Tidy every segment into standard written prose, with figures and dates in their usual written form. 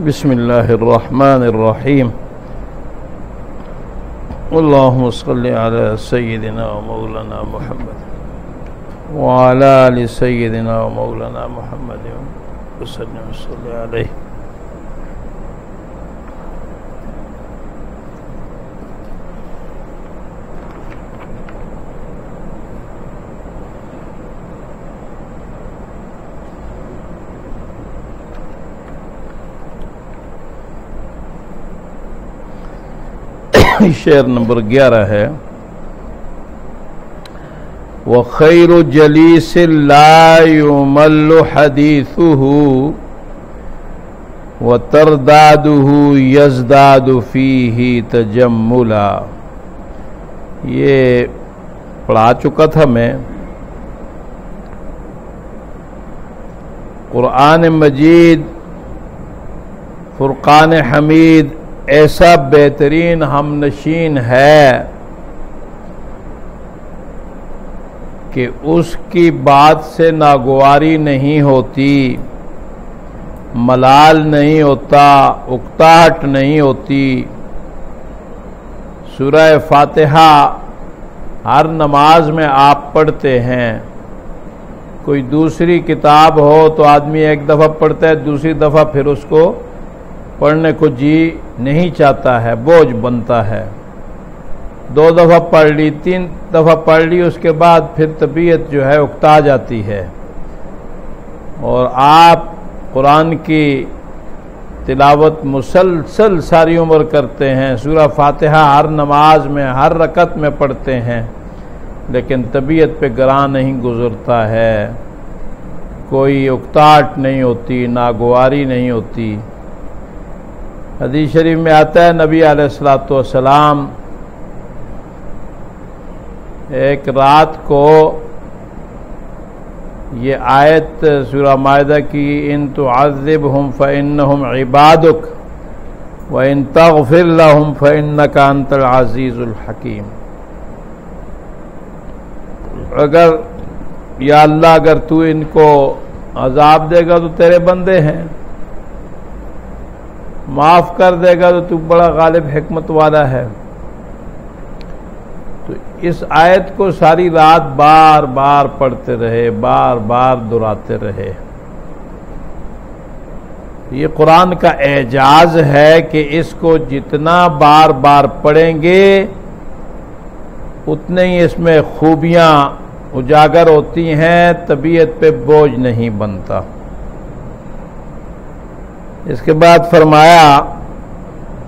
बिस्मिल्लाहिर्रहमानिर्रहीम। अल्लाहुम्मा सल्लि अला सय्यिदिना व मौलाना मुहम्मद व अला आलि सय्यिदिना व मौलाना मुहम्मद व सल्लि अलैहि। शेर नंबर 11 है। व खैरु जलीसिल ला युमल्लु हदीसुहु व तरदादुहु यज़दादु फीही तजम्मुला। ये पढ़ा चुका था मैं। कुरान मजीद फुरकान हमीद ऐसा बेहतरीन हमनशीन है कि उसकी बात से नागवारी नहीं होती, मलाल नहीं होता, उकताहट नहीं होती। सूरह फातिहा हर नमाज में आप पढ़ते हैं। कोई दूसरी किताब हो तो आदमी एक दफ़ा पढ़ता है, दूसरी दफ़ा फिर उसको पढ़ने को जी नहीं चाहता है, बोझ बनता है। 2 दफ़ा पढ़ ली, 3 दफ़ा पढ़ ली, उसके बाद फिर तबीयत जो है उकता जाती है। और आप कुरान की तिलावत मुसलसल सारी उम्र करते हैं, सूरह फातिहा हर नमाज में हर रकत में पढ़ते हैं, लेकिन तबीयत पे गरां नहीं गुजरता है, कोई उकताहट नहीं होती, नागवारी नहीं होती। हदीस शरीफ में आता है नबी अलैहिस्सलातु वस्सलाम एक रात को ये आयत सूरह माइदा की, इन तुअज़्ज़िबहुम फ़इन्नहुम इबादुक व इन तग़फ़िर लहुम फ़इन्नका अंतल अज़ीज़ुल हकीम। अगर या अल्लाह अगर तू इनको अज़ाब देगा तो तेरे बंदे हैं, माफ कर देगा तो तू बड़ा गालिब हिकमत वाला है। तो इस आयत को सारी रात बार बार पढ़ते रहे, बार बार दोहराते रहे। ये कुरान का एजाज है कि इसको जितना बार बार पढ़ेंगे उतने ही इसमें खूबियां उजागर होती हैं, तबीयत पे बोझ नहीं बनता। इसके बाद फरमाया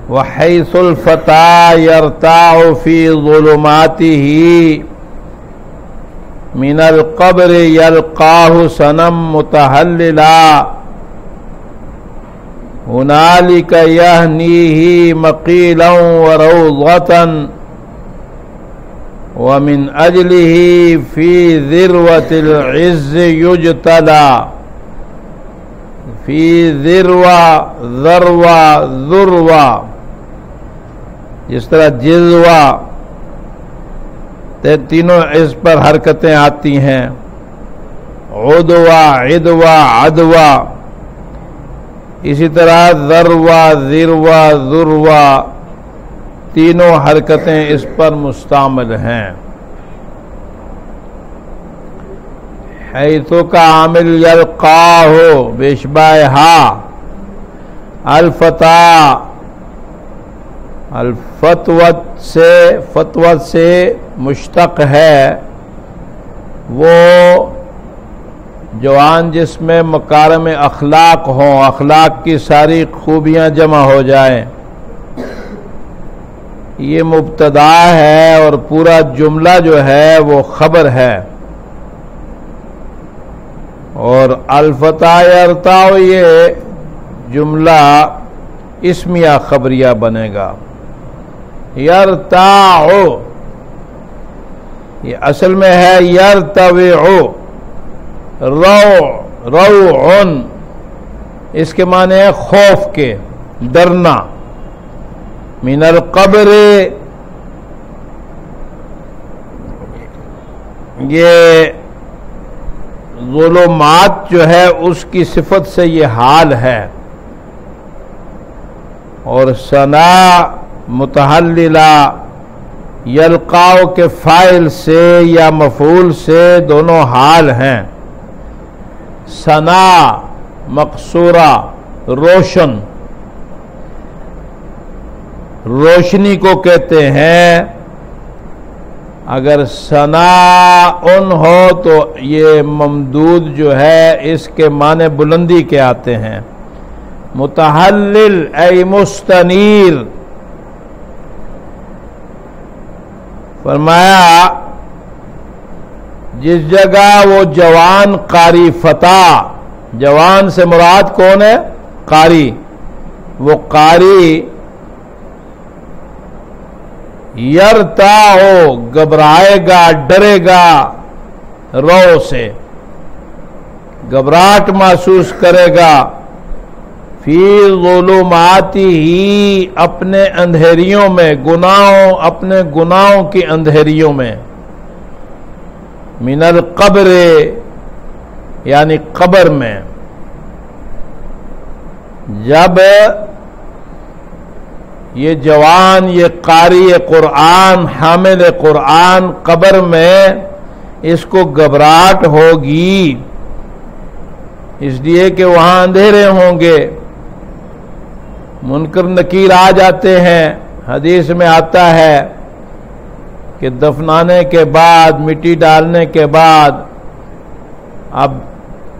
वहैसुल फता यरताउ फी ज़ुलुमातिही मिनल क़ब्र यल्क़ाहु सनम मुतहल्लिला हुनालिका यहनीही मक़ीलन व रौज़तन व मिन अजलिही फी ज़िरवतिल इज़्ज़ युजतला फी ज़िरवा ज़रवा ज़ुरवा। जिस तरह जिज़वा तीनों इस पर हरकतें आती हैं, उदवा इदवा अदवा, इसी तरह ज़रवा ज़िरवा ज़ुरवा तीनों हरकतें इस पर मुस्तामिल हैं। हैसो का आमिल यल्क़ाहु बेशबाहा अल्फता, फतवत से मुश्तक है वो जवान जिसमें मकारम अखलाक हों, अखलाक की सारी खूबियां जमा हो जाएं। ये मुब्तदा है और पूरा जुमला जो है वो खबर है। और अल्फता यरताउ ये जुमला इस्मिया खबरिया बनेगा। यरताउ ये असल में है यरतविउ, रौउन इसके माने है खौफ के, डरना। मिनल क़ब्र ये ज़ुलुमात जो है उसकी सिफत से ये हाल है, और सना मुतहल्लिला यल्काओ के फाइल से या मफूल से दोनों हाल हैं। सना मकसूरा रोशन, रोशनी को कहते हैं। अगर सनाउन हो तो ये ममदूद जो है इसके माने बुलंदी के आते हैं। मुतहल्लिल ऐ मुस्तनीर, फरमाया जिस जगह वो जवान कारी फता, जवान से मुराद कौन है? कारी। वो कारी यरता हो, घबराएगा, डरेगा, रो से घबराहट महसूस करेगा। फी ज़ुलुमाती ही, अपने अंधेरियों में, गुनाहों, अपने गुनाहों की अंधेरियों में। मिनल कब्रे, यानी कब्र में। जब ये जवान, ये कारी कुरान, हामिल कुरान कब्र में, इसको घबराहट होगी इसलिए कि वहां अंधेरे होंगे, मुनकर नकीर आ जाते हैं। हदीस में आता है कि दफनाने के बाद, मिट्टी डालने के बाद, अब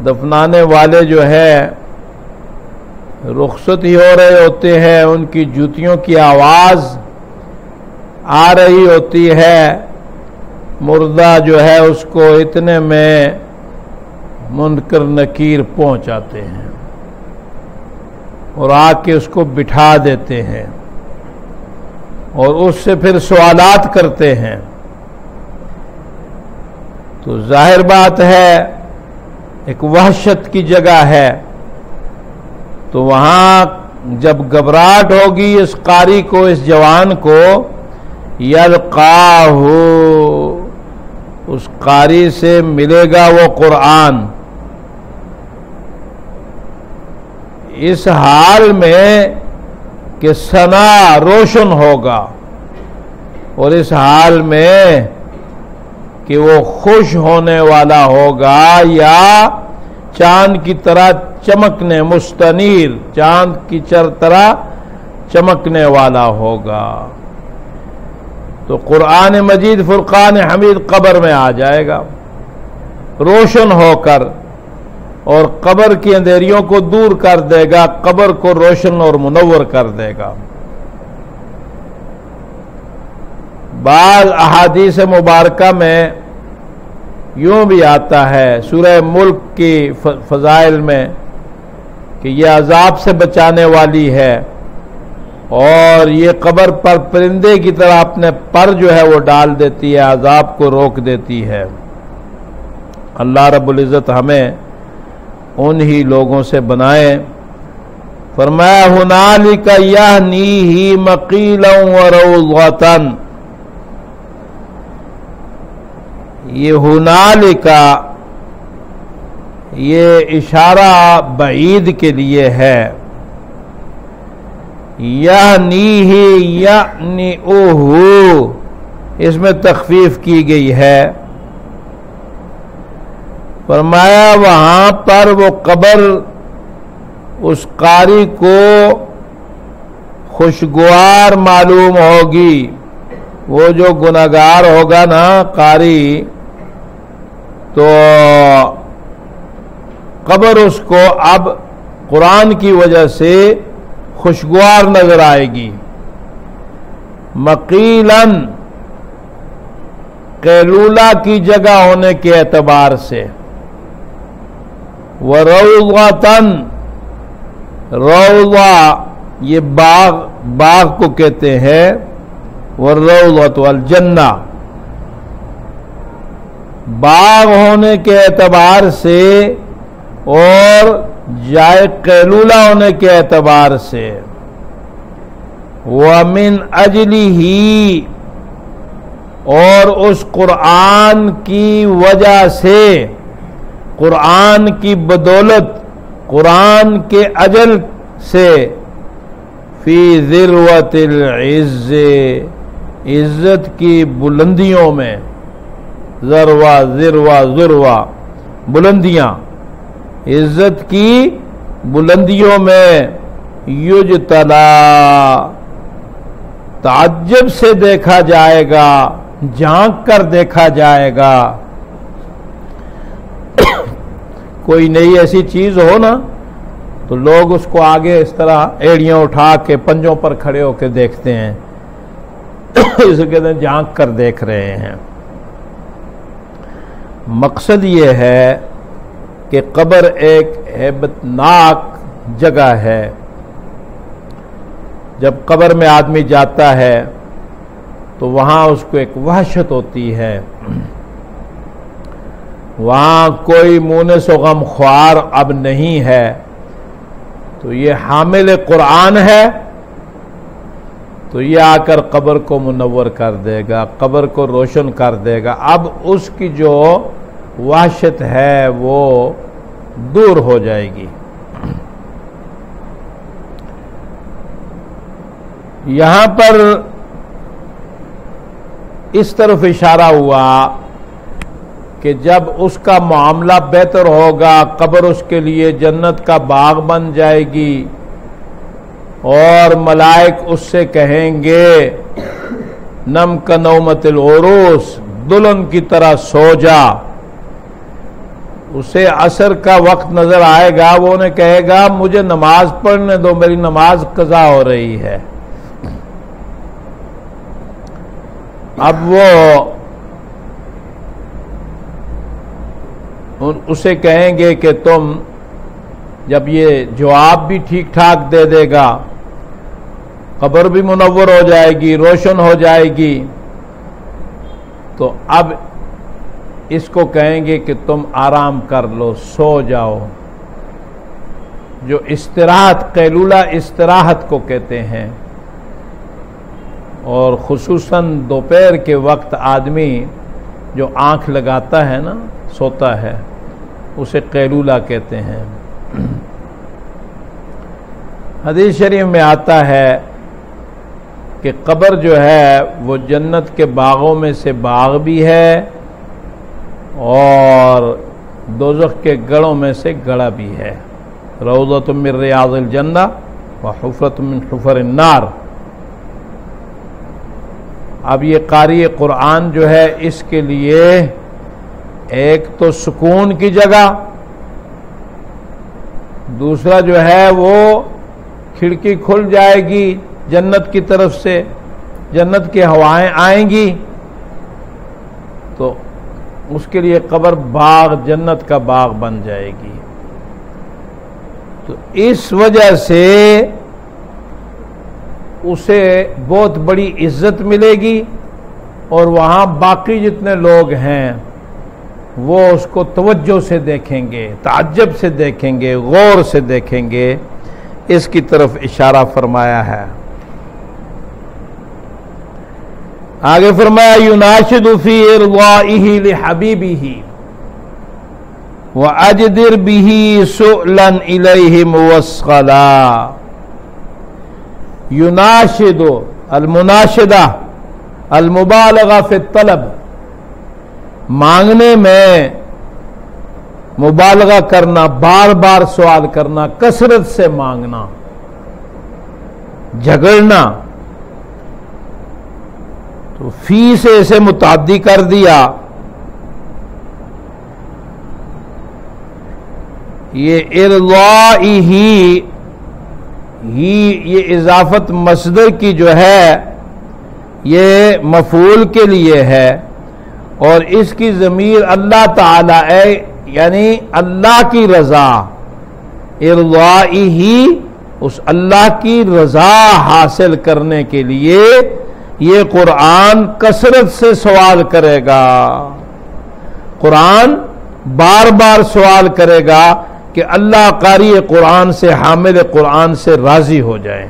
दफनाने वाले जो है रुखसत ही हो रहे होते हैं, उनकी जूतियों की आवाज़ आ रही होती है। मुर्दा जो है उसको इतने में मुनकर नकीर पहुंच आते हैं और आके उसको बिठा देते हैं और उससे फिर सवालात करते हैं। तो जाहिर बात है एक वहशत की जगह है, तो वहां जब घबराहट होगी इस कारी को, इस जवान को, यल्काहु, उस कारी से मिलेगा वो कुरान। इस हाल में कि सना रोशन होगा, और इस हाल में कि वो खुश होने वाला होगा या चांद की तरह चमकने, मुस्तनीर, चांद की तरह चमकने वाला होगा। तो कुरान मजीद फुरकान हमीद कब्र में आ जाएगा रोशन होकर, और कब्र की अंधेरियों को दूर कर देगा, कब्र को रोशन और मुनव्वर कर देगा। बाज़ अहादीस मुबारका में यूं भी आता है सूरह मुल्क की फजाइल में कि यह अजाब से बचाने वाली है, और ये कब्र पर परिंदे की तरह अपने पर जो है वो डाल देती है, अजाब को रोक देती है। अल्लाह रब्बुल इज़्ज़त हमें उन्हीं लोगों से बनाए। फरमाया हुनालिका यहनीही मकीलन व रौज़तन, ये हुनालिका, ये इशारा बईद के लिए है। यहनीही यानी ओहू, इसमें तखफीफ की गई है। फरमाया वहां पर वो कब्र उस कारी को खुशगवार मालूम होगी। वो जो गुनाहगार होगा ना कारी, तो कब्र उसको अब कुरान की वजह से खुशगवार नजर आएगी। मकीलन, कैलूला की जगह होने के एतबार से। व रौज़तन, रौज़ा ये बाग, बाग को कहते हैं। व रौज़त वल जन्ना, बाग होने के एतबार से और जाए कैलूला होने के एतबार से। व मिन अजली ही, और उस कुरान की वजह से, कुरान की बदौलत, कुरान के अजल से फी ज़िरवतिल इज़्ज़, इज्जत की बुलंदियों में, ज़रवा ज़िरवा ज़ुरवा बुलंदियां, इज्जत की बुलंदियों में युजतला, ताज्जुब से देखा जाएगा, झांक कर देखा जाएगा। कोई नई ऐसी चीज हो ना तो लोग उसको आगे इस तरह एड़ियां उठा के पंजों पर खड़े होकर देखते हैं। इसे कहते हैं झांक कर देख रहे हैं। मकसद ये है कि कब्र एक हैबतनाक जगह है। जब कब्र में आदमी जाता है तो वहां उसको एक वहशत होती है। वहां कोई मुनस व गम ख्वार अब नहीं है। तो ये हामिल कुरान है तो ये आकर कब्र को मुनव्वर कर देगा, कब्र को रोशन कर देगा। अब उसकी जो वहशत है वो दूर हो जाएगी। यहां पर इस तरफ इशारा हुआ कि जब उसका मामला बेहतर होगा, कब्र उसके लिए जन्नत का बाग बन जाएगी और मलाइक उससे कहेंगे नम का नौमतिल उरूस, दुल्हन की तरह सो जा। उसे असर का वक्त नजर आएगा, वो उन्हें कहेगा मुझे नमाज पढ़ने दो, मेरी नमाज कज़ा हो रही है। अब वो उसे कहेंगे कि तुम जब ये जवाब भी ठीक ठाक दे देगा, कब्र भी मुनव्वर हो जाएगी, रोशन हो जाएगी, तो अब इसको कहेंगे कि तुम आराम कर लो, सो जाओ। जो इस्तिराहत, कैलूला इस्तिराहत को कहते हैं। और खुसूसन दोपहर के वक्त आदमी जो आंख लगाता है ना, सोता है, उसे कैलूला कहते हैं। हदीस शरीफ में आता है कि कब्र जो है वो जन्नत के बागों में से बाग भी है और दोज़ख के गढ़ों में से गढ़ा भी है। रौज़तुम मिन रियाज़िल जन्नह व हुफ़रतुम मिन हुफ़रिन नार। अब ये कारी कुरान जो है इसके लिए एक तो सुकून की जगह, दूसरा जो है वो खिड़की खुल जाएगी जन्नत की तरफ से, जन्नत की हवाएं आएंगी, तो उसके लिए कब्र बाग, जन्नत का बाग बन जाएगी। तो इस वजह से उसे बहुत बड़ी इज्जत मिलेगी और वहां बाकी जितने लोग हैं वो उसको तवज्जो से देखेंगे, ताज्जुब से देखेंगे, गौर से देखेंगे। इसकी तरफ इशारा फरमाया है। आगे फरमाया युनाशिदु फी इरवाइही लिहबीबिही व अजदिर बिही सुअलन इलैहि मुवस्सला। युनाशिदु अलमुनाशिदा अलमुबालगा फी तलब, मांगने में मुबालगा करना, बार बार सवाल करना, कसरत से मांगना, झगड़ना। तो फी से इसे मुताद्दी कर दिया। ये इरज़ाइही ही, ये इजाफत मसदर की जो है ये मफूल के लिए है और इसकी ज़मीर अल्लाह ताला है, यानी अल्लाह की रज़ा। इरज़ाइही, उस अल्लाह की रज़ा हासिल करने के लिए ये कुरान कसरत से सवाल करेगा। कुरान बार बार सवाल करेगा कि अल्लाह कारी कुरान से, हामिल कुरान से राजी हो जाए,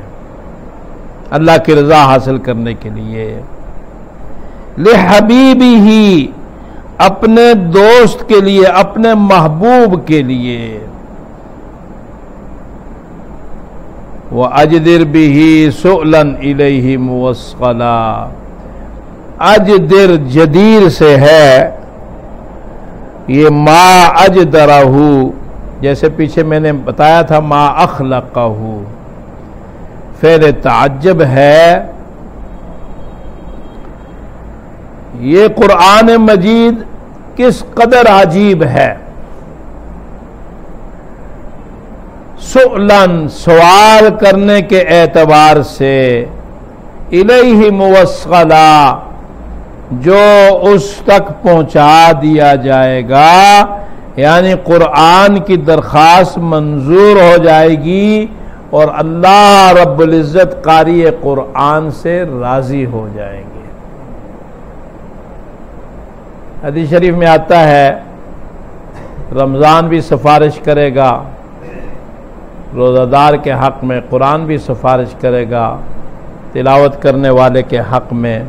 अल्लाह की रज़ा हासिल करने के लिए। लिहबीबिही, अपने दोस्त के लिए, अपने महबूब के लिए। व अजदिर बिही सुअलन इलैहि मुवस्सला। अजदिर जदीर से है, ये मा अजदरहू, जैसे पीछे मैंने बताया था मा अखलक़हू, फ़ेल ताज्जुब है। ये कुरान मजीद किस कदर अजीब है। सुअलन, सवाल करने के एतबार से, इलैहि मुवस्सला, जो उस तक पहुंचा दिया जाएगा, यानी कुरान की दरख्वास्त मंजूर हो जाएगी और अल्लाह रब्बुल इज्जत कारी कुरान से राजी हो जाएंगे। हदीस शरीफ में आता है रमज़ान भी सिफारिश करेगा, रोज़ादार के हक़ में कुरान भी सिफारिश करेगा, तिलावत करने वाले के हक़ में।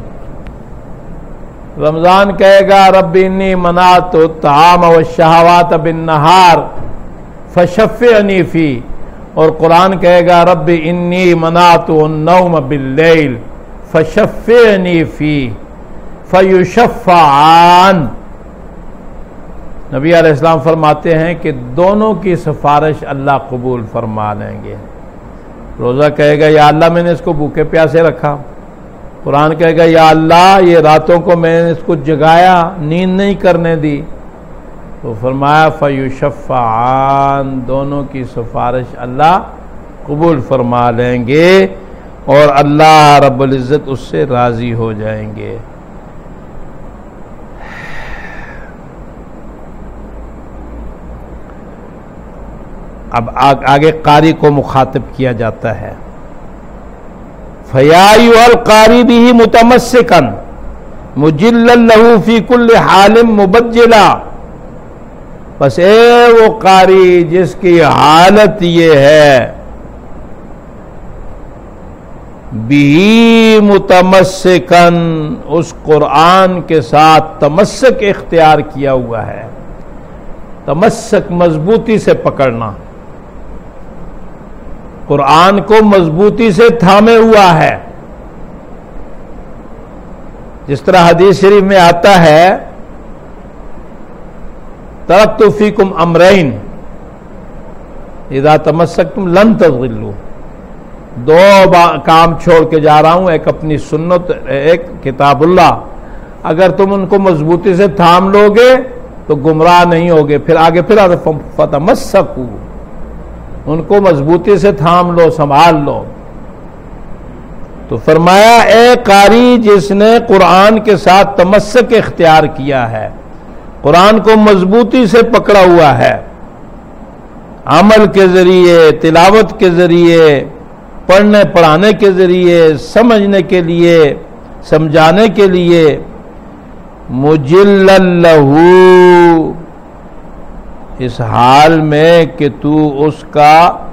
रमज़ान कहेगा रब्बी इन्नी मनातु ताम व शहवात बिन नहार फशफ़्फ़िनी फ़ी, और कुरान कहेगा रब्बी इन्नी मनातु नौम बिल्लैल फशफ़्फ़िनी फ़ी फ़युशफ़्फ़अन। नबी अलैहिस्सलाम फरमाते हैं कि दोनों की सिफारिश अल्लाह कबूल फरमा लेंगे। रोज़ा कहेगा या अल्लाह मैंने इसको भूखे प्यासे रखा, कुरान कहेगा या अल्लाह ये रातों को मैंने इसको जगाया, नींद नहीं करने दी, तो फरमाया फ़युशफ़्फ़अन, दोनों की सिफारिश अल्लाह कबूल फरमा लेंगे और अल्लाह रब्बुल इज़्ज़त उससे राज़ी हो जाएंगे। अब आगे कारी को मुखातिब किया जाता है। फया अय्युहल कारी बिही मुतमस्सिकन मुजिल्लन लहू फी कुल्ली हालिम मुबज्जिला। बस ए वो कारी जिसकी हालत ये है, बिही मुतमस्सिकन, उस कुरान के साथ तमस्सक इख्तियार किया हुआ है। तमस्सक मजबूती से पकड़ना, कुरान को मजबूती से थामे हुआ है। जिस तरह हदीस शरीफ में आता है तरक्तु फीकुम अमरैन इज़ा तमस्सकतुम लन तज़िल्लू। दो काम छोड़ के जा रहा हूं, एक अपनी सुन्नत, एक किताबुल्लाह। अगर तुम उनको मजबूती से थाम लोगे तो गुमराह नहीं होगे। फिर आगे फिर फतमस्सकू, उनको मजबूती से थाम लो, संभाल लो। तो फरमाया ए कारी जिसने कुरान के साथ तमस्सक इख्तियार किया है, कुरान को मजबूती से पकड़ा हुआ है, अमल के जरिए, तिलावत के जरिए, पढ़ने पढ़ाने के जरिए, समझने के लिए, समझाने के लिए, मुजिल्लन लहू, इस हाल में कि तू उसका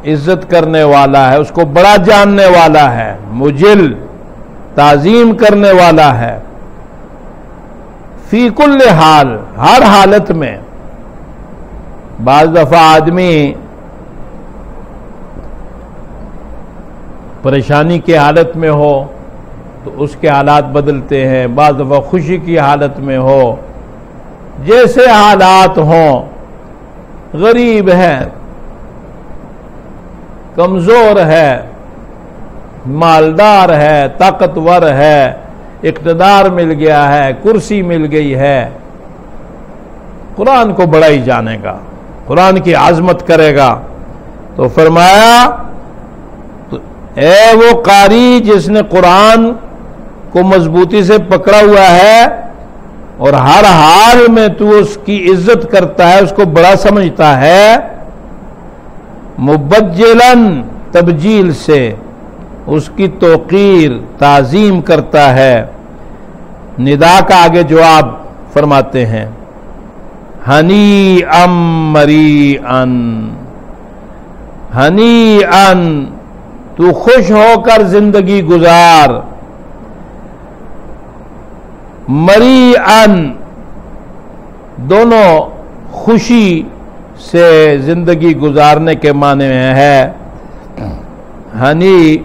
इज्जत करने वाला है, उसको बड़ा जानने वाला है, मुजिल ताजीम करने वाला है, फी कुल्ले हाल, हर हालत में। बाज दफा आदमी परेशानी की हालत में हो तो उसके हालात बदलते हैं, बाज दफा खुशी की हालत में हो, जैसे हालात हों, गरीब है, कमजोर है, मालदार है, ताकतवर है, इक़्तिदार मिल गया है, कुर्सी मिल गई है, कुरान को बड़ा ही जानेगा, कुरान की आजमत करेगा। तो फरमाया तो ए वो कारी जिसने कुरान को मजबूती से पकड़ा हुआ है और हर हाल में तू उसकी इज्जत करता है, उसको बड़ा समझता है, मुबज्जिलन, तबजील से उसकी तौकीर, ताजीम करता है। निदा का आगे जवाब फरमाते हैं, हनी अम मरी अन, हनी अन, तू खुश होकर जिंदगी गुजार, मरीअन, दोनों खुशी से जिंदगी गुजारने के माने में है। हनी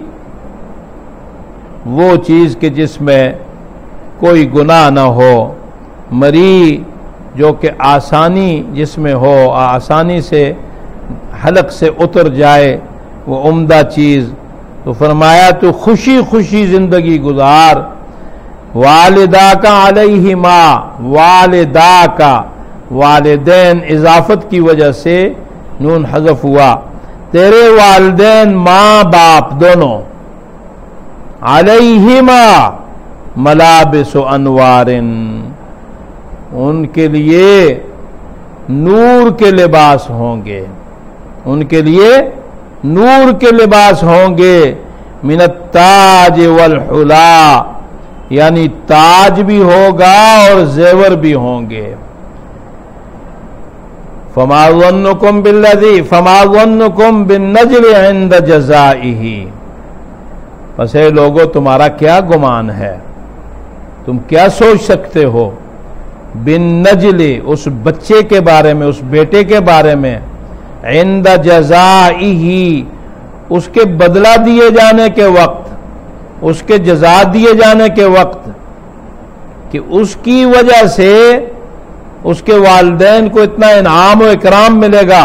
वो चीज के जिसमें कोई गुनाह न हो, मरी जो कि आसानी जिसमें हो, आसानी से हलक से उतर जाए वो उम्दा चीज। तो फरमाया तो खुशी खुशी जिंदगी गुजार। वालिदा का अलैहिमा, वालिदा का वालिदैन इजाफत की वजह से नून हज़फ हुआ, तेरे वालिदैन माँ बाप दोनों, अलैहिमा मलाबिस अनवारिन, उनके लिए नूर के लिबास होंगे, उनके लिए नूर के लिबास होंगे। मिनत ताज वल हुला, यानी ताज भी होगा और जेवर भी होंगे। फमा ज़न्नुकुम बिल्लज़ी फमा ज़न्नुकुम बिन्नज्ल इंद जज़ाइही, बस ए लोगों तुम्हारा क्या गुमान है, तुम क्या सोच सकते हो बिन्नज्ल, उस बच्चे के बारे में, उस बेटे के बारे में, इंद जज़ाइही, उसके बदला दिए जाने के वक्त, उसके जज़ा दिए जाने के वक्त, कि उसकी वजह से उसके वालिदैन को इतना इनाम और इकराम मिलेगा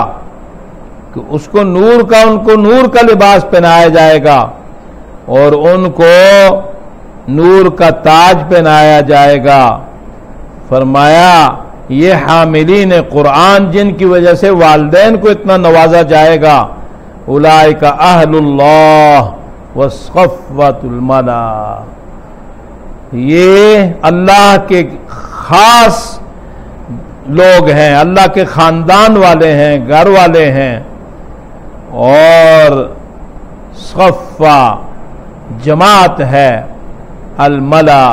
कि उसको नूर का, उनको नूर का लिबास पहनाया जाएगा और उनको नूर का ताज पहनाया जाएगा। फरमाया ये हामिलीन कुरान जिनकी वजह से वालिदैन को इतना नवाजा जाएगा, उलाइका अहलुल्लाह वस्सफ़वतुल मला, ये अल्लाह के खास लोग हैं, अल्लाह के खानदान वाले हैं, घर वाले हैं। और सफ़ा जमात है, अलमला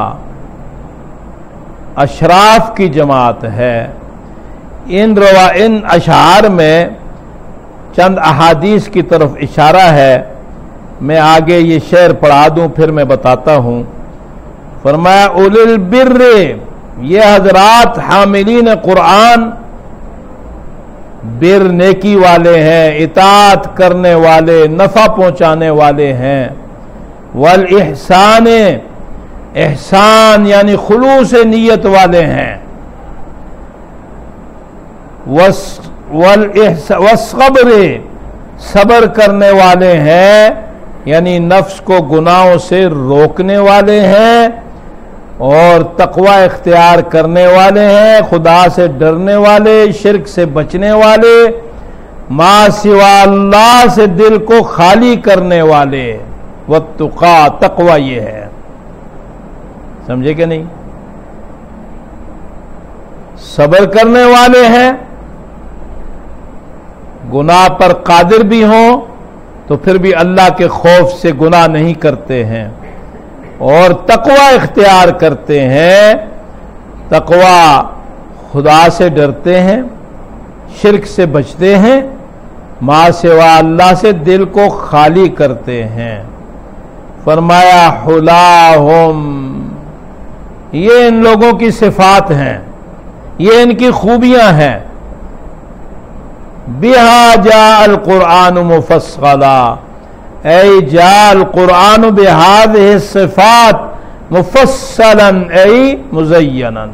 अशराफ की जमात है। इन अशार में चंद अहादीस की तरफ इशारा है, मैं आगे ये शेर पढ़ा दूं फिर मैं बताता हूं। फरमाया उलिल बिर्रे, ये हजरात हामिलीन कुरान बिर नेकी वाले हैं, इताअत करने वाले, नफा पहुंचाने वाले हैं। वल इहसान, एहसान यानी खुलूस नीयत वाले हैं। वस्सब्र, सब्र करने वाले हैं, यानी नफ्स को गुनाहों से रोकने वाले हैं और तकवा इख्तियार करने वाले हैं, खुदा से डरने वाले, शिर्क से बचने वाले, मा सिवा अल्लाह से दिल को खाली करने वाले। वत्तुका, तकवा ये है, समझे कि नहीं? सब्र करने वाले हैं, गुनाह पर कादिर भी हों तो फिर भी अल्लाह के खौफ से गुनाह नहीं करते हैं और तकवा इख्तियार करते हैं। तकवा खुदा से डरते हैं, शिर्क से बचते हैं, मा सिवा अल्लाह से दिल को खाली करते हैं। फरमाया हुलाहुम, ये इन लोगों की सिफात हैं, ये इनकी खूबियां हैं। बिहा जाअल कुरान मुफस्सला, ऐ जाअल कुरान बिहादिहि सिफात मुफस्सलन ऐ मुज़य्यनन,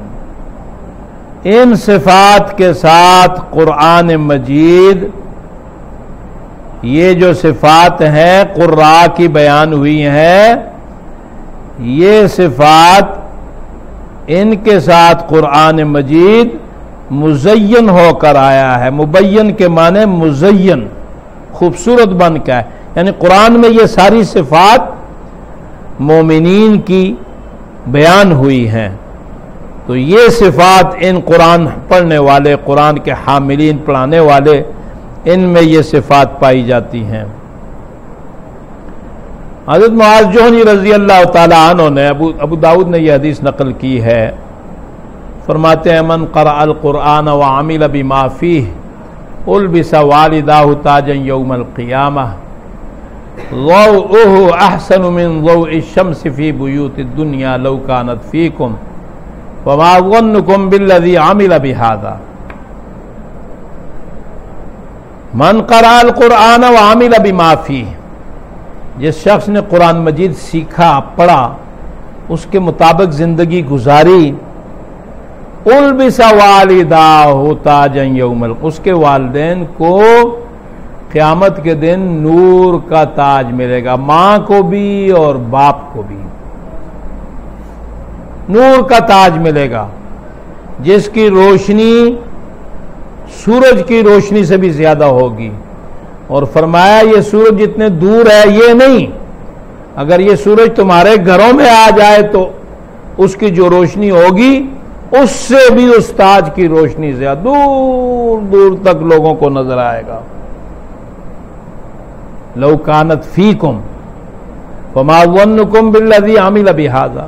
इन सिफात के साथ कुरान मजीद, ये जो सिफात हैं कुर्रा की बयान हुई हैं, ये सिफात इनके साथ कुरान मजीद मुज़य्यन होकर आया है। मुबय्यन के माने मुज़य्यन, खूबसूरत बन का है, यानी कुरान में ये सारी सिफात मोमिनीन की बयान हुई हैं। तो ये सिफात इन कुरान पढ़ने वाले, कुरान के हामिलीन, पढ़ाने वाले, इनमें ये सिफात पाई जाती हैं। हज़रत मुआज़ जोहनी रज़ी अल्लाह ताला अन्हु ने, अबू दाऊद ने यह हदीस नकल की है, फरमाते हैं मन क़रअल क़ुरआन व अमिल बिमा फ़ीह उल्बिसा वालिदाहु ताजन यौमल क़ियामह ज़ौउहु अहसनु मिन ज़ौइ शम्स फ़ी बुयूतिद दुनिया लौ कानत फ़ीकुम वमा ज़न्नुकुम बिल्लज़ी आमिल बिहाज़ा मन क़राअल क़ुरआन व आमिल बिमा फ़ीह। जिस शख्स ने कुरान मजीद सीखा, पढ़ा, उसके मुताबिक जिंदगी गुजारी, उल्बिसा वालिदाहु ताजन यौमल, उसके वालिदैन को क़यामत के दिन नूर का ताज मिलेगा, मां को भी और बाप को भी नूर का ताज मिलेगा, जिसकी रोशनी सूरज की रोशनी से भी ज्यादा होगी। और फरमाया ये सूरज जितने दूर है ये नहीं, अगर ये सूरज तुम्हारे घरों में आ जाए तो उसकी जो रोशनी होगी उससे भी उस ताज की रोशनी से दूर दूर तक लोगों को नजर आएगा। लौ कानत फीकुम फमा ज़न्नुकुम बिल्लज़ी आमिल बिहाज़ा,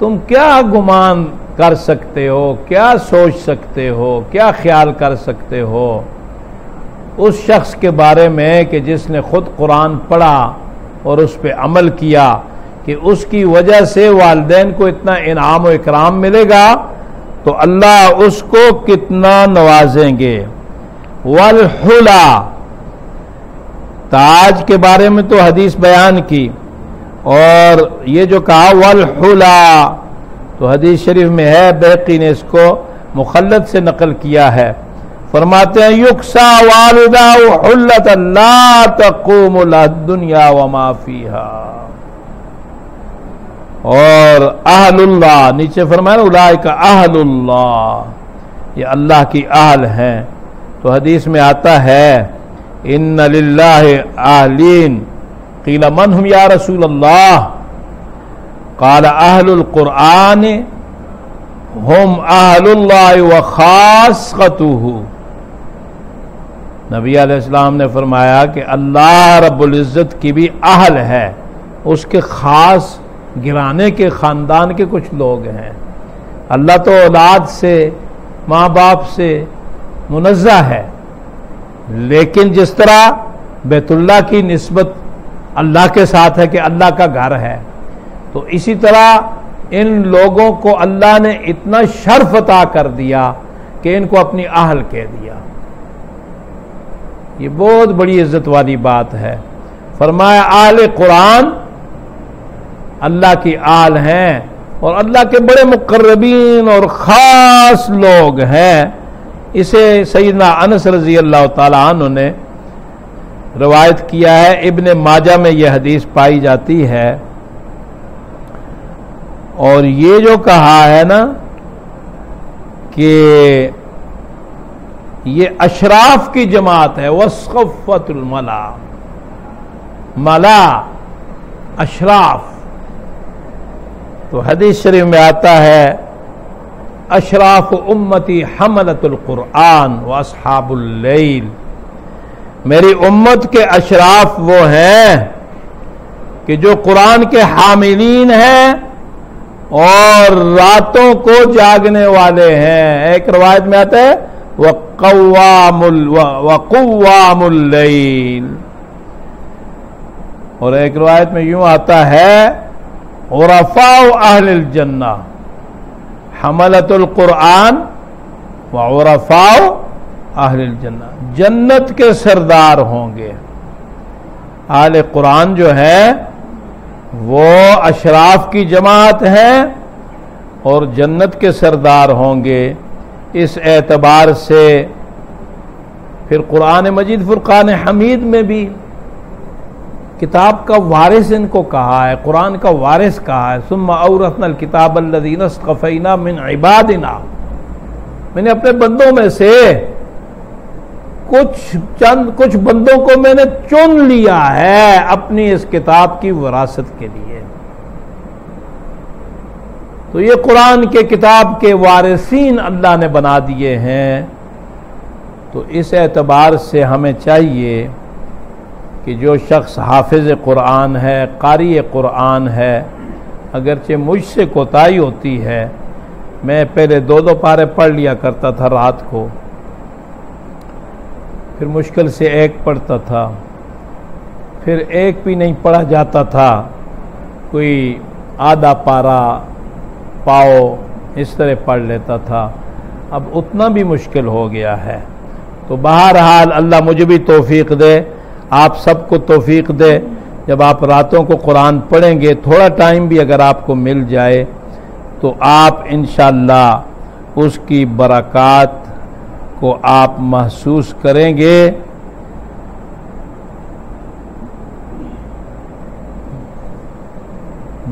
तुम क्या गुमान कर सकते हो, क्या सोच सकते हो, क्या ख्याल कर सकते हो उस शख्स के बारे में कि जिसने खुद कुरान पढ़ा और उस पर अमल किया, कि उसकी वजह से वालिदैन को इतना इनाम और इकराम मिलेगा तो अल्लाह उसको कितना नवाजेंगे। वल हुला, ताज के बारे में तो हदीस बयान की, और ये जो कहा वल हुला तो हदीस शरीफ में है, बैकी ने इसको मुखल्लद से नकल किया है। फरमाते हैं युक्सा वालिदा हुल्लत ला तक़ूमु लह दुनिया व मा फीहा। और अहलुल्लाह नीचे फरमाया उलाइका अहलुल्लाह, ये अल्लाह की अहल हैं। तो हदीस में आता है इन्ना लिल्लाहि अहलीन, क़ीला मन हुम या रसूल अल्लाह, क़ाल अहलुल क़ुरआन हुम अहलुल्लाह व ख़ासतुहु। नबी अलैहिस्सलाम ने फरमाया कि अल्लाह रब्बुल इज़्ज़त की भी अहल है, उसके ख़ास गिराने के ख़ानदान के कुछ लोग हैं। अल्लाह तो औलाद से, माँ बाप से मुनज़्ज़ह है, लेकिन जिस तरह बैतुल्लाह की निस्बत अल्लाह के साथ है कि अल्लाह का घर है, तो इसी तरह इन लोगों को अल्लाह ने इतना शर्फ अता कर दिया कि इनको अपनी अहल कह दिया। ये बहुत बड़ी इज्जत वाली बात है। फरमाया आले कुरान अल्लाह की आल हैं और अल्लाह के बड़े मुकर्रबीन और ख़ास लोग हैं। इसे सैयदना अनस रज़ी अल्लाह ताला अन्हु ने रवायत किया है, इब्ने माजा में यह हदीस पाई जाती है। और ये जो कहा है ना कि ये अशराफ की जमात है, वस्क़फ़तुल मला, मला अशराफ, तो हदीस शरीफ में आता है अशराफ उम्मती हमलतुल कुरआन व अस्हाबुल लैल, मेरी उम्मत के अशराफ वो हैं कि जो कुरान के हामिलीन हैं और रातों को जागने वाले हैं। एक रवायत में आता है वक़ुव्वामुल लैल, और एक रवायत में यूं आता है उरफ़ाउ अहलिल जन्ना हमलतुल कुरआन व उरफ़ाउ अहलिल जन्ना, जन्नत के सरदार होंगे। आले कुरान जो है वो अशराफ की जमात है और जन्नत के सरदार होंगे। इस एतबार से फिर कुरान मजीद फुरकान हमीद में भी किताब का वारिस इनको कहा है, कुरान का वारिस कहा है। सुम्मा औरसनल किताब अल्लज़ीना इस्तफ़ैना मिन इबादिना, मैंने अपने बंदों में से कुछ बंदों को मैंने चुन लिया है अपनी इस किताब की विरासत के लिए। तो ये कुरान के किताब के वारिसीन अल्लाह ने बना दिए हैं। तो इस एतबार से हमें चाहिए कि जो शख्स हाफिज कुरान है, कारी कुरान है, अगरचे मुझसे कोताही होती है, मैं पहले 2-2 पारे पढ़ लिया करता था रात को, फिर मुश्किल से एक पढ़ता था, फिर एक भी नहीं पढ़ा जाता था, कोई आधा पारा पाओ इस तरह पढ़ लेता था, अब उतना भी मुश्किल हो गया है। तो बहरहाल अल्लाह मुझे भी तौफीक दे, आप सबको तौफीक दे। जब आप रातों को कुरान पढ़ेंगे, थोड़ा टाइम भी अगर आपको मिल जाए तो आप इंशाअल्लाह उसकी बरक़ात को आप महसूस करेंगे।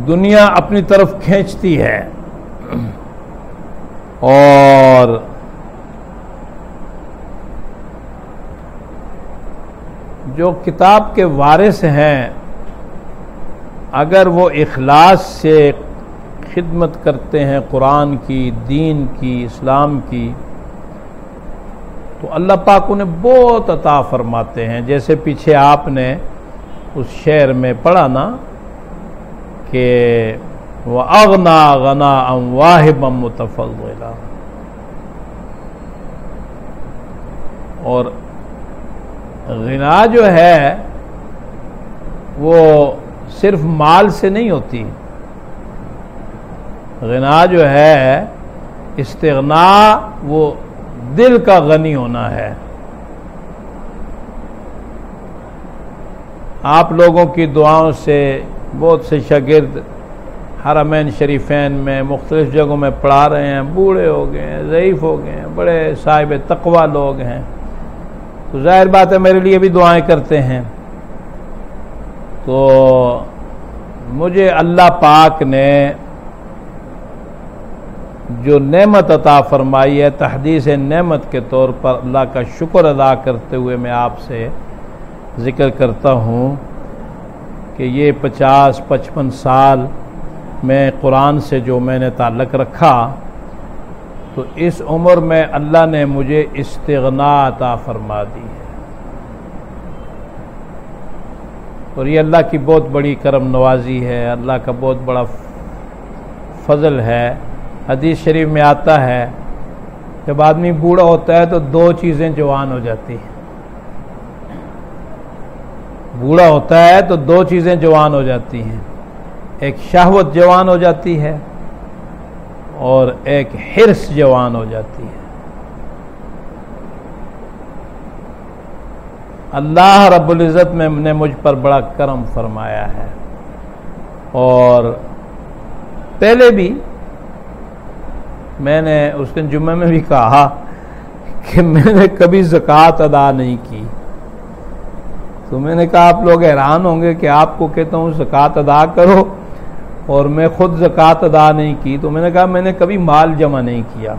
दुनिया अपनी तरफ खींचती है और जो किताब के वारिस हैं, अगर वो इखलास से खिदमत करते हैं कुरान की, दीन की, इस्लाम की, तो अल्लाह पाक उन्हें बहुत अता फरमाते हैं। जैसे पीछे आपने उस शेर में पढ़ा ना कि वह अगना गना अम वाहिबम मुतफज़्ज़िला, और गिना जो है वो सिर्फ माल से नहीं होती। गिना जो है, इस्तिग़ना, वो दिल का गनी होना है। आप लोगों की दुआओं से बहुत से शागिर्द हरमैन शरीफैन में मुख्तलिफ जगहों में पढ़ा रहे हैं, बूढ़े हो गए हैं, ज़ईफ़ हो गए हैं, बड़े साहिब तक़वा लोग हैं, तो ज़ाहिर बात है मेरे लिए भी दुआएं करते हैं। तो मुझे अल्लाह पाक ने जो नेमत अता फरमाई है, तहदीस नेमत के तौर पर अल्लाह का शुक्र अदा करते हुए मैं आपसे ज़िक्र करता हूँ कि ये 50-55 साल में कुरान से जो मैंने ताल्लुक़ रखा, तो इस उम्र में अल्लाह ने मुझे इस्तिग़ना अता फरमा दी है, और ये अल्लाह की बहुत बड़ी करम नवाजी है, अल्लाह का बहुत बड़ा फजल है। हदीस शरीफ में आता है, जब आदमी बूढ़ा होता है तो दो चीज़ें जवान हो जाती हैं। बूढ़ा होता है तो दो चीज़ें जवान हो जाती हैं, एक शहवत जवान हो जाती है और एक हिर्स जवान हो जाती है। अल्लाह रब्बुल इज़्ज़त ने मुझ पर बड़ा करम फरमाया है, और पहले भी मैंने उस दिन जुम्मे में भी कहा कि मैंने कभी ज़कात अदा नहीं की। तो मैंने कहा आप लोग हैरान होंगे कि आपको कहता हूँ ज़कात अदा करो, और मैं खुद ज़कात अदा नहीं की। तो मैंने कहा मैंने कभी माल जमा नहीं किया।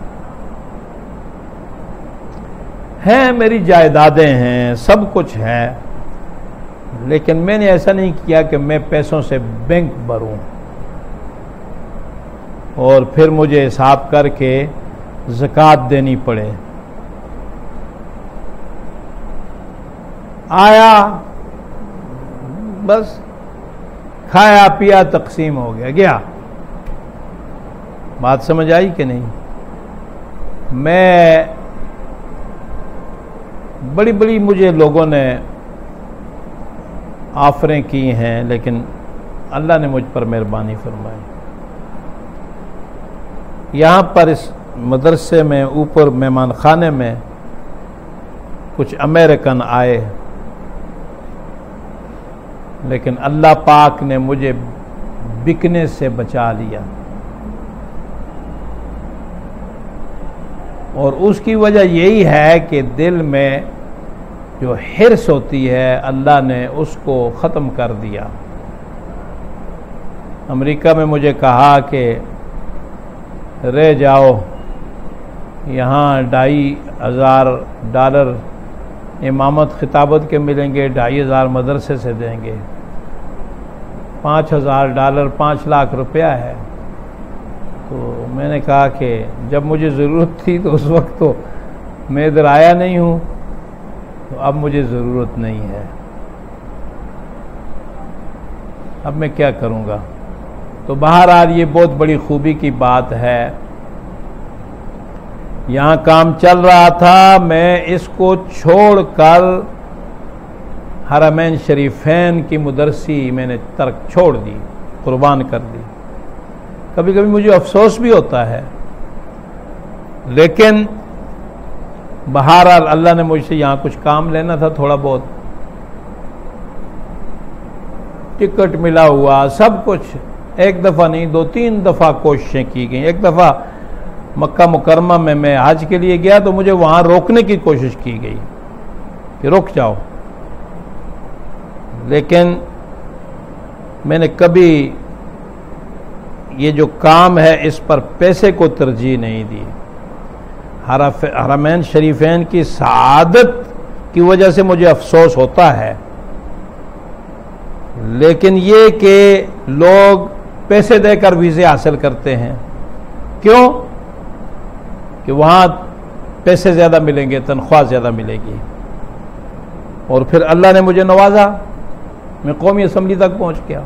हैं मेरी जायदादें हैं, सब कुछ है, लेकिन मैंने ऐसा नहीं किया कि मैं पैसों से बैंक भरूं और फिर मुझे हिसाब करके ज़कात देनी पड़े। आया, बस खाया पिया, तकसीम हो गया, गया। बात समझ आई कि नहीं? मैं बड़ी बड़ी मुझे लोगों ने ऑफरें की हैं, लेकिन अल्लाह ने मुझ पर मेहरबानी फरमाई। यहाँ पर इस मदरसे में ऊपर मेहमान खाने में कुछ अमेरिकन आए, लेकिन अल्लाह पाक ने मुझे बिकने से बचा लिया, और उसकी वजह यही है कि दिल में जो हिर्स होती है अल्लाह ने उसको ख़त्म कर दिया। अमेरिका में मुझे कहा कि रह जाओ, यहाँ $2,500 इमामत खिताबत के मिलेंगे, 2,500 मदरसे से देंगे, $5,000 5 लाख रुपया है। तो मैंने कहा कि जब मुझे ज़रूरत थी तो उस वक्त तो मैं इधर आया नहीं हूँ, तो अब मुझे ज़रूरत नहीं है, अब मैं क्या करूँगा। तो बहरहाल ये बहुत बड़ी खूबी की बात है। यहाँ काम चल रहा था, मैं इसको छोड़कर हरमैन शरीफैन की मुदरसी मैंने तर्क छोड़ दी, कुर्बान कर दी। कभी कभी मुझे अफसोस भी होता है लेकिन बहरहाल अल्लाह ने मुझसे यहाँ कुछ काम लेना था, थोड़ा बहुत टिकट मिला हुआ, सब कुछ। एक दफ़ा नहीं, 2-3 दफ़ा कोशिशें की गई। एक दफ़ा मक्का मुकरमा में मैं हज के लिए गया तो मुझे वहाँ रोकने की कोशिश की गई कि रुक जाओ, लेकिन मैंने कभी ये जो काम है इस पर पैसे को तरजीह नहीं दी। हरमैन शरीफैन की सआदत की वजह से मुझे अफसोस होता है, लेकिन ये कि लोग पैसे देकर वीज़े हासिल करते हैं, क्यों? कि वहाँ पैसे ज़्यादा मिलेंगे, तनख्वाह ज़्यादा मिलेगी। और फिर अल्लाह ने मुझे नवाजा, मैं कौमी असम्बली तक पहुँच गया।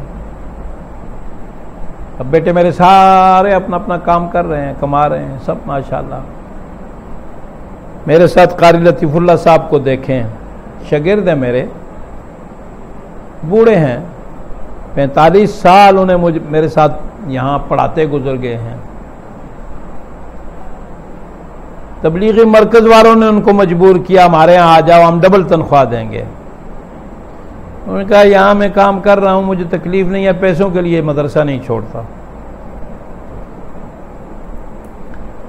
अब बेटे मेरे सारे अपना अपना काम कर रहे हैं, कमा रहे हैं, सब माशाल्लाह। मेरे साथ कारी लतीफ़ुल्लाह साहब को देखें, शागिर्द हैं मेरे, बूढ़े हैं, 45 साल उन्हें मेरे साथ यहाँ पढ़ाते गुजर गए हैं। तबलीगी मरकज़ वालों ने उनको मजबूर किया, हमारे यहाँ आ जाओ, हम डबल तनख्वाह देंगे। उन्होंने कहा यहाँ मैं काम कर रहा हूँ, मुझे तकलीफ नहीं है, पैसों के लिए मदरसा नहीं छोड़ता।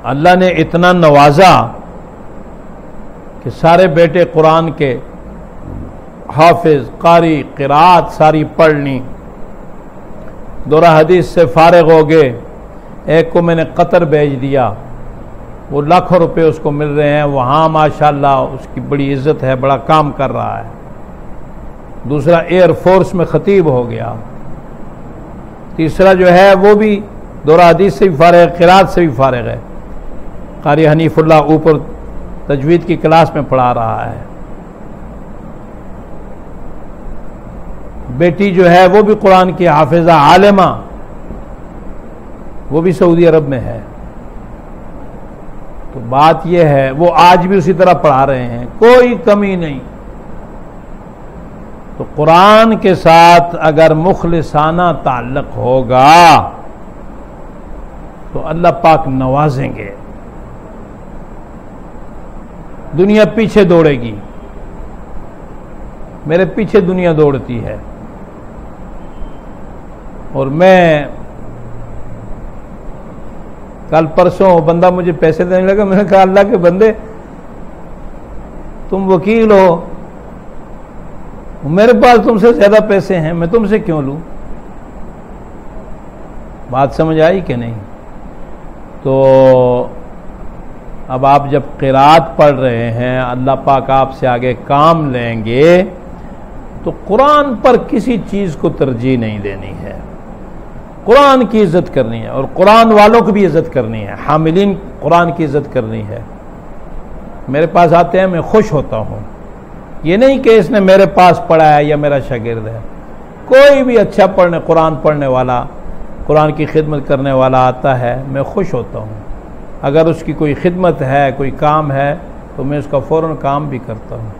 अल्लाह ने इतना नवाजा कि सारे बेटे कुरान के हाफिज, कारी, क़िरात सारी पढ़ ली, दोरा हदीस से फारिग हो गए। एक को मैंने कतर भेज दिया, वो लाखों रुपए उसको मिल रहे हैं, वहाँ माशाल्लाह उसकी बड़ी इज्जत है, बड़ा काम कर रहा है। दूसरा एयरफोर्स में खतीब हो गया। तीसरा जो है वो भी दोरा हदीस से भी फारिग, क़िरात से भी फारिग है। कारी हनीफुल्लाह ऊपर तजवीद की क्लास में पढ़ा रहा है। बेटी जो है वो भी कुरान की हाफिजा आलिमा, वो भी सऊदी अरब में है। तो बात यह है, वो आज भी उसी तरह पढ़ा रहे हैं, कोई कमी नहीं। तो कुरान के साथ अगर मुखलिसाना ताल्लुक होगा तो अल्लाह पाक नवाजेंगे। दुनिया पीछे दौड़ेगी, मेरे पीछे दुनिया दौड़ती है। और मैं कल परसों बंदा मुझे पैसे देने लगा, मैंने कहा अल्लाह के बंदे, तुम वकील हो, मेरे पास तुमसे ज्यादा पैसे हैं, मैं तुमसे क्यों लूं? बात समझ आई कि नहीं? तो अब आप जब क़िरात पढ़ रहे हैं, अल्लाह पाक आपसे आगे काम लेंगे, तो कुरान पर किसी चीज को तरजीह नहीं देनी है। कुरान की इज्जत करनी है और कुरान वालों की भी इज्जत करनी है, हामिलीन कुरान की इज्जत करनी है। मेरे पास आते हैं, मैं खुश होता हूं। ये नहीं कि इसने मेरे पास पढ़ा है या मेरा शागिर्द है। कोई भी अच्छा कुरान पढ़ने वाला, कुरान की खिदमत करने वाला आता है, मैं खुश होता हूँ। अगर उसकी कोई खिदमत है, कोई काम है, तो मैं उसका फ़ौरन काम भी करता हूँ।